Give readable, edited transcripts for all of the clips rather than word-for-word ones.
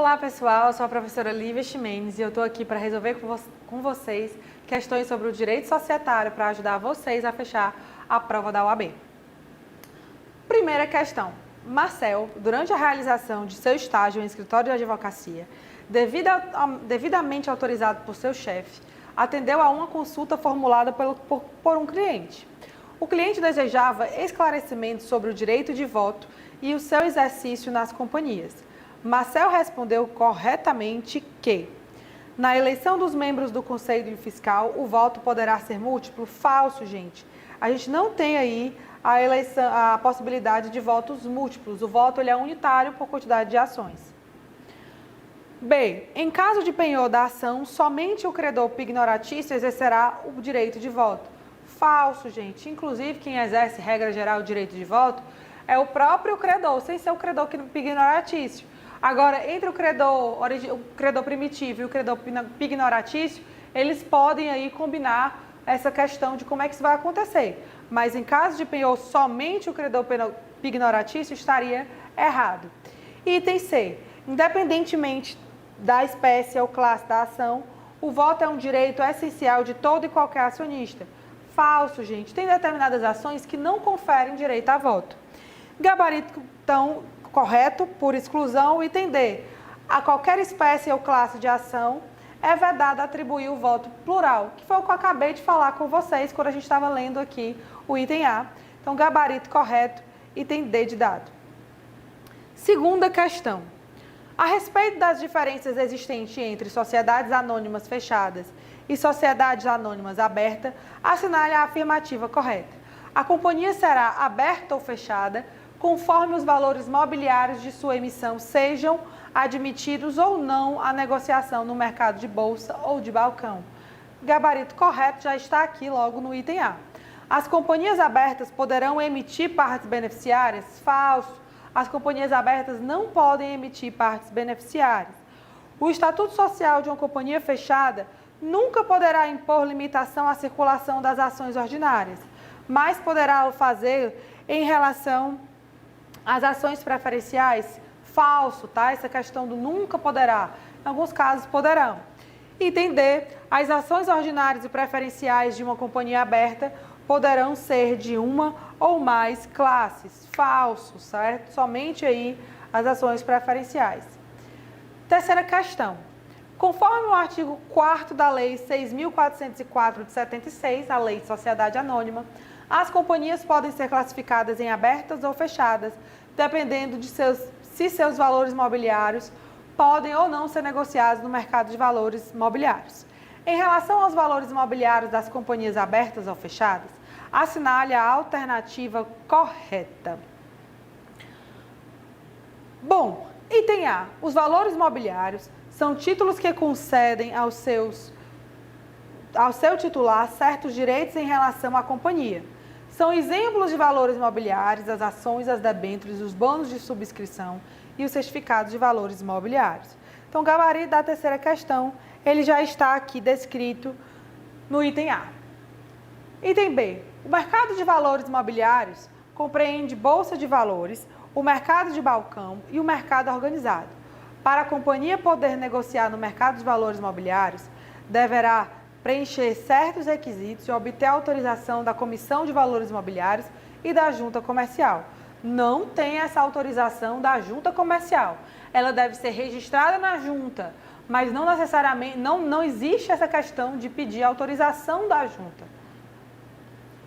Olá pessoal, eu sou a professora Lívia Ximenes e eu estou aqui para resolver com vocês questões sobre o direito societário para ajudar vocês a fechar a prova da OAB. Primeira questão. Marcel, durante a realização de seu estágio em escritório de advocacia, devidamente autorizado por seu chefe, atendeu a uma consulta formulada por um cliente. O cliente desejava esclarecimentos sobre o direito de voto e o seu exercício nas companhias. Marcel respondeu corretamente que, na eleição dos membros do Conselho Fiscal, o voto poderá ser múltiplo. Falso, gente. A gente não tem aí a possibilidade de votos múltiplos. O voto ele é unitário por quantidade de ações. B. Em caso de penhor da ação, somente o credor pignoratício exercerá o direito de voto. Falso, gente. Inclusive, quem exerce, regra geral, o direito de voto é o próprio credor, sem ser o credor pignoratício. Agora, entre o credor primitivo e o credor pignoratício, eles podem aí combinar essa questão de como é que isso vai acontecer. Mas em caso de penhor, somente o credor pignoratício estaria errado. Item C. Independentemente da espécie ou classe da ação, o voto é um direito essencial de todo e qualquer acionista. Falso, gente. Tem determinadas ações que não conferem direito a voto. Gabarito, então, correto, por exclusão. Item D. A qualquer espécie ou classe de ação é vedado atribuir o voto plural, que foi o que eu acabei de falar com vocês quando a gente estava lendo aqui o item A. Então, gabarito correto, item D de dado. Segunda questão. A respeito das diferenças existentes entre sociedades anônimas fechadas e sociedades anônimas abertas, assinale a afirmativa correta. A companhia será aberta ou fechada conforme os valores mobiliários de sua emissão sejam admitidos ou não à negociação no mercado de bolsa ou de balcão. Gabarito correto já está aqui logo no item A. As companhias abertas poderão emitir partes beneficiárias? Falso. As companhias abertas não podem emitir partes beneficiárias. O estatuto social de uma companhia fechada nunca poderá impor limitação à circulação das ações ordinárias, mas poderá fazer em relação às ações preferenciais. Falso, tá? Essa questão do nunca poderá. Em alguns casos poderão. Item D. As ações ordinárias e preferenciais de uma companhia aberta poderão ser de uma ou mais classes. Falso, certo? Somente aí as ações preferenciais. Terceira questão. Conforme o artigo 4º da Lei 6.404 de 76, a Lei de Sociedade Anônima, as companhias podem ser classificadas em abertas ou fechadas, dependendo de se seus valores mobiliários podem ou não ser negociados no mercado de valores mobiliários. Em relação aos valores mobiliários das companhias abertas ou fechadas, assinale a alternativa correta. Bom, item A. Os valores mobiliários são títulos que concedem ao seu titular certos direitos em relação à companhia. São exemplos de valores mobiliários as ações, as debêntures, os bônus de subscrição e os certificados de valores mobiliários. Então, o gabarito da terceira questão, ele já está aqui descrito no item A. Item B. O mercado de valores mobiliários compreende bolsa de valores, o mercado de balcão e o mercado organizado. Para a companhia poder negociar no mercado de valores mobiliários, deverá preencher certos requisitos e obter autorização da Comissão de Valores Mobiliários e da Junta Comercial. Não tem essa autorização da Junta Comercial. Ela deve ser registrada na Junta, mas não necessariamente, não existe essa questão de pedir autorização da Junta.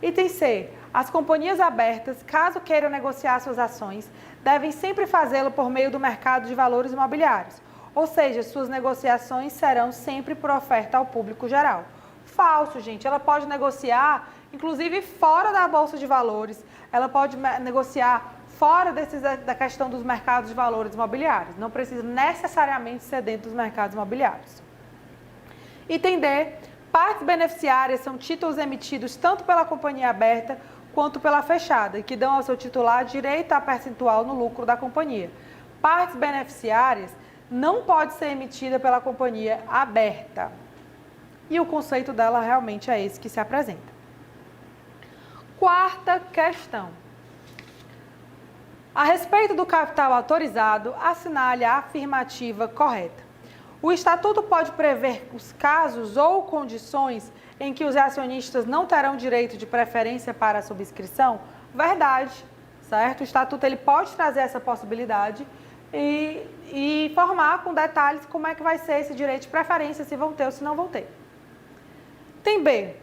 Item C. As companhias abertas, caso queiram negociar suas ações, devem sempre fazê-lo por meio do mercado de valores imobiliários. Ou seja, suas negociações serão sempre por oferta ao público geral. Falso, gente. Ela pode negociar, inclusive, fora da Bolsa de Valores. Ela pode negociar fora da questão dos mercados de valores imobiliários. Não precisa necessariamente ser dentro dos mercados imobiliários. Item D. Partes beneficiárias são títulos emitidos tanto pela companhia aberta quanto pela fechada, e que dão ao seu titular direito a percentual no lucro da companhia. Partes beneficiárias não pode ser emitida pela companhia aberta. E o conceito dela realmente é esse que se apresenta. Quarta questão. A respeito do capital autorizado, assinale a afirmativa correta. O Estatuto pode prever os casos ou condições em que os acionistas não terão direito de preferência para a subscrição? Verdade, certo? O Estatuto ele pode trazer essa possibilidade e informar com detalhes como é que vai ser esse direito de preferência, se vão ter ou se não vão ter. Tem B.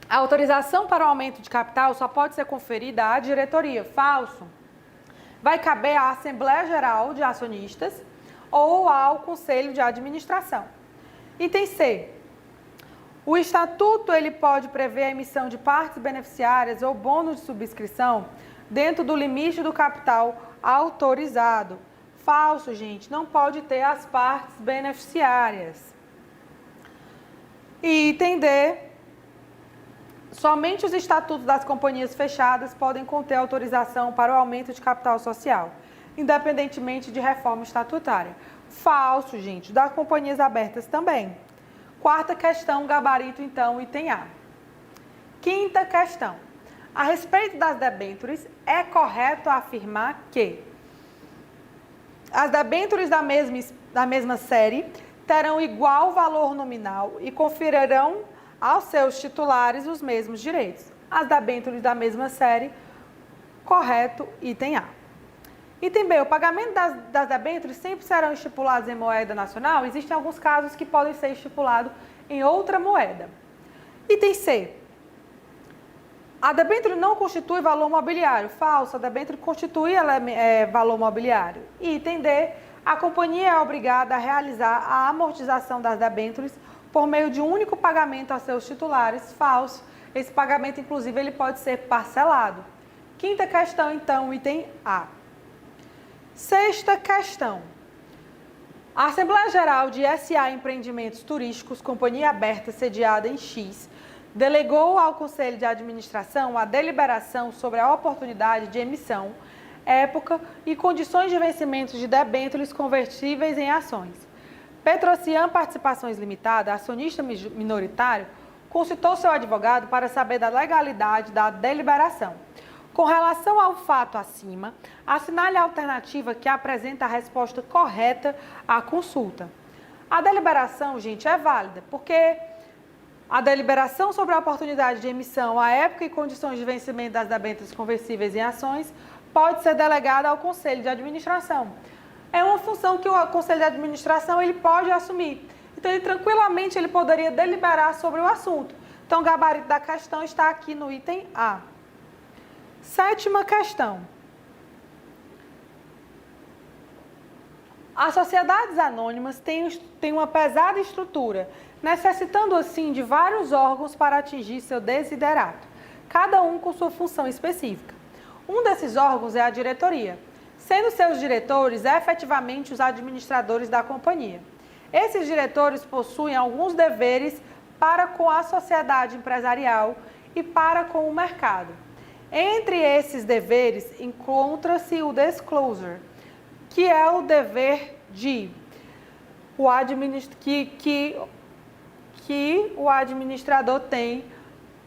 A autorização para o aumento de capital só pode ser conferida à diretoria. Falso. Vai caber à Assembleia Geral de Acionistas ou ao Conselho de Administração. Item C. O Estatuto ele pode prever a emissão de partes beneficiárias ou bônus de subscrição dentro do limite do capital autorizado. Falso, gente. Não pode ter as partes beneficiárias. E item D. Somente os estatutos das companhias fechadas podem conter autorização para o aumento de capital social, independentemente de reforma estatutária. Falso, gente. Das companhias abertas também. Quarta questão, gabarito, então, item A. Quinta questão. A respeito das debêntures, é correto afirmar que as debêntures da mesma série terão igual valor nominal e conferirão aos seus titulares os mesmos direitos. As debêntures da mesma série, correto, item A. Item B, o pagamento das debêntures sempre serão estipulados em moeda nacional? Existem alguns casos que podem ser estipulados em outra moeda. Item C, a debênture não constitui valor mobiliário. Falso, a debênture constitui valor mobiliário. Item D, a companhia é obrigada a realizar a amortização das debêntures por meio de um único pagamento aos seus titulares. Falso. Esse pagamento, inclusive, ele pode ser parcelado. Quinta questão, então, item A. Sexta questão. A Assembleia Geral de S.A. Empreendimentos Turísticos, companhia aberta sediada em X, delegou ao Conselho de Administração a deliberação sobre a oportunidade de emissão, época e condições de vencimento de debêntures convertíveis em ações. Petrocian Participações Limitada, acionista minoritário, consultou seu advogado para saber da legalidade da deliberação. Com relação ao fato acima, assinale a alternativa que apresenta a resposta correta à consulta. A deliberação, gente, é válida, porque a deliberação sobre a oportunidade de emissão, a época e condições de vencimento das debêntures conversíveis em ações pode ser delegada ao Conselho de Administração. É uma função que o Conselho de Administração ele pode assumir. Então, tranquilamente, ele poderia deliberar sobre o assunto. Então, o gabarito da questão está aqui no item A. Sétima questão. As sociedades anônimas têm uma pesada estrutura, necessitando, assim, de vários órgãos para atingir seu desiderato, cada um com sua função específica. Um desses órgãos é a diretoria, sendo seus diretores efetivamente os administradores da companhia. Esses diretores possuem alguns deveres para com a sociedade empresarial e para com o mercado. Entre esses deveres encontra-se o disclosure, que é o dever de que o administrador tem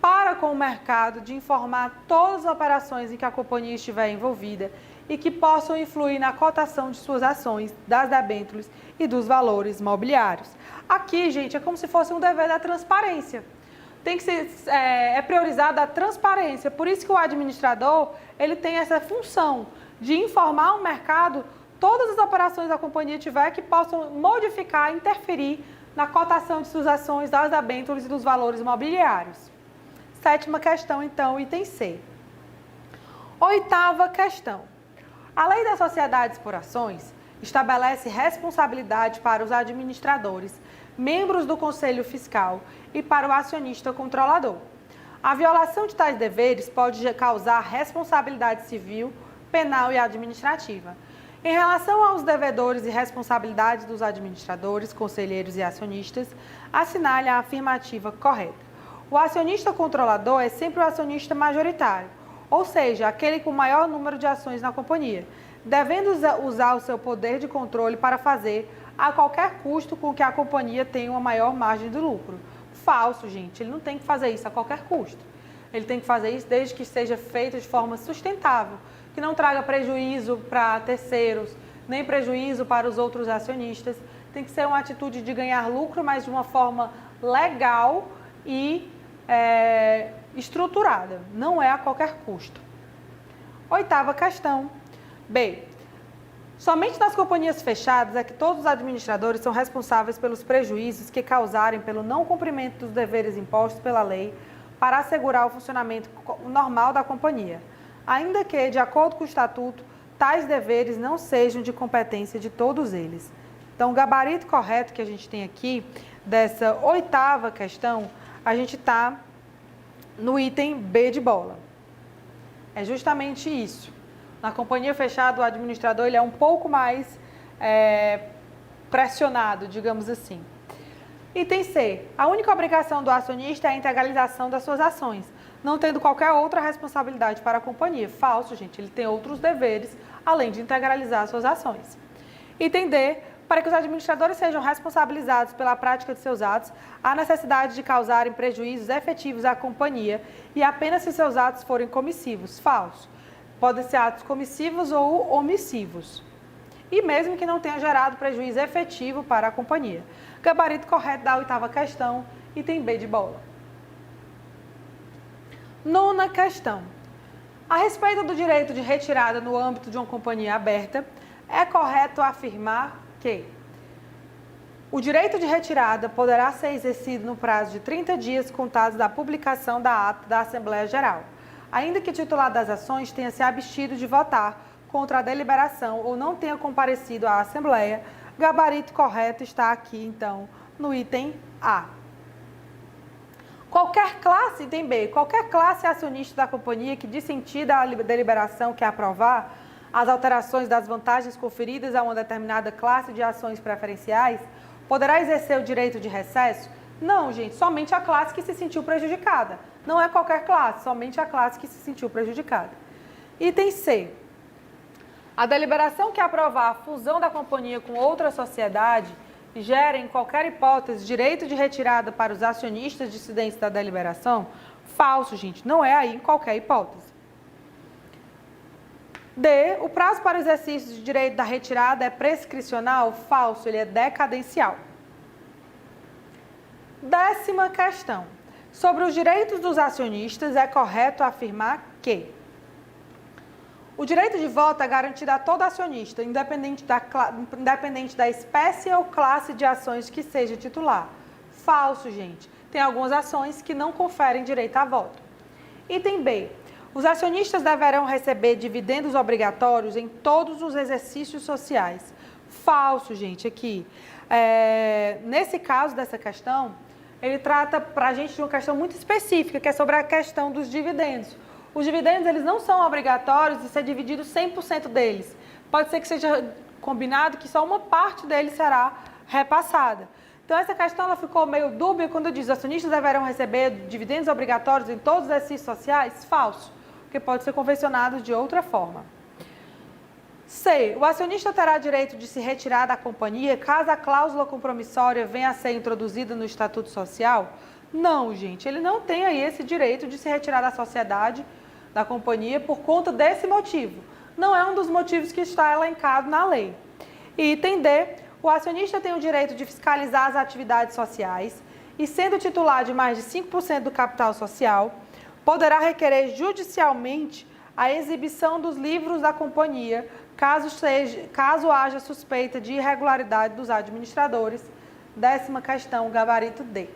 para com o mercado de informar todas as operações em que a companhia estiver envolvida e que possam influir na cotação de suas ações, das debêntures e dos valores mobiliários. Aqui, gente, é como se fosse um dever da transparência. Tem que ser priorizada a transparência. Por isso que o administrador ele tem essa função de informar o mercado todas as operações da companhia tiver que possam modificar, interferir na cotação de suas ações, das debêntures e dos valores mobiliários. Sétima questão, então, item C. Oitava questão. A Lei das Sociedades por Ações estabelece responsabilidade para os administradores, membros do Conselho Fiscal e para o acionista controlador. A violação de tais deveres pode causar responsabilidade civil, penal e administrativa. Em relação aos devedores e responsabilidades dos administradores, conselheiros e acionistas, assinale a afirmativa correta. O acionista controlador é sempre o acionista majoritário, ou seja, aquele com maior número de ações na companhia, devendo usar o seu poder de controle para fazer a qualquer custo com que a companhia tenha uma maior margem de lucro. Falso, gente, ele não tem que fazer isso a qualquer custo. Ele tem que fazer isso desde que seja feito de forma sustentável, que não traga prejuízo para terceiros, nem prejuízo para os outros acionistas. Tem que ser uma atitude de ganhar lucro, mas de uma forma legal e estruturada, não é a qualquer custo. Oitava questão. B. Somente nas companhias fechadas é que todos os administradores são responsáveis pelos prejuízos que causarem pelo não cumprimento dos deveres impostos pela lei para assegurar o funcionamento normal da companhia, ainda que, de acordo com o Estatuto, tais deveres não sejam de competência de todos eles. Então, o gabarito correto que a gente tem aqui, dessa oitava questão, a gente está no item B de bola. É justamente isso. Na companhia fechada, o administrador ele é um pouco mais pressionado, digamos assim. Item C. A única obrigação do acionista é a integralização das suas ações, não tendo qualquer outra responsabilidade para a companhia. Falso, gente. Ele tem outros deveres, além de integralizar suas ações. Item D. Para que os administradores sejam responsabilizados pela prática de seus atos, há necessidade de causarem prejuízos efetivos à companhia e apenas se seus atos forem comissivos. Falso. Podem ser atos comissivos ou omissivos. E mesmo que não tenha gerado prejuízo efetivo para a companhia. Gabarito correto da oitava questão, item B de bola. Nona questão. A respeito do direito de retirada no âmbito de uma companhia aberta, é correto afirmar que o direito de retirada poderá ser exercido no prazo de 30 dias contados da publicação da ata da Assembleia Geral, ainda que o titular das ações tenha se abstido de votar contra a deliberação ou não tenha comparecido à Assembleia. Gabarito correto está aqui, então, no item A. Item B, qualquer classe acionista da companhia que dissentir da deliberação que aprovar as alterações das vantagens conferidas a uma determinada classe de ações preferenciais, poderá exercer o direito de recesso? Não, gente, somente a classe que se sentiu prejudicada. Não é qualquer classe, somente a classe que se sentiu prejudicada. Item C. A deliberação que aprovar a fusão da companhia com outra sociedade gera, em qualquer hipótese, direito de retirada para os acionistas dissidentes da deliberação? Falso, gente, não é aí em qualquer hipótese. D. O prazo para o exercício de direito da retirada é prescricional? Falso, ele é decadencial. Décima questão. Sobre os direitos dos acionistas, é correto afirmar que o direito de voto é garantido a todo acionista, independente da espécie ou classe de ações que seja titular. Falso, gente. Tem algumas ações que não conferem direito a voto. Item B. Os acionistas deverão receber dividendos obrigatórios em todos os exercícios sociais. Falso, gente, aqui. Nesse caso dessa questão, ele trata para a gente de uma questão muito específica, que é sobre a questão dos dividendos. Os dividendos, eles não são obrigatórios de ser dividido 100% deles. Pode ser que seja combinado que só uma parte deles será repassada. Então, essa questão ela ficou meio dúbia quando diz que os acionistas deverão receber dividendos obrigatórios em todos os exercícios sociais. Falso, porque pode ser convencionado de outra forma. C. O acionista terá direito de se retirar da companhia caso a cláusula compromissória venha a ser introduzida no Estatuto Social? Não, gente, ele não tem aí esse direito de se retirar da sociedade, da companhia, por conta desse motivo. Não é um dos motivos que está elencado na lei. E item D. O acionista tem o direito de fiscalizar as atividades sociais e, sendo titular de mais de 5% do capital social, poderá requerer judicialmente a exibição dos livros da companhia, caso haja suspeita de irregularidade dos administradores. Décima questão, gabarito D.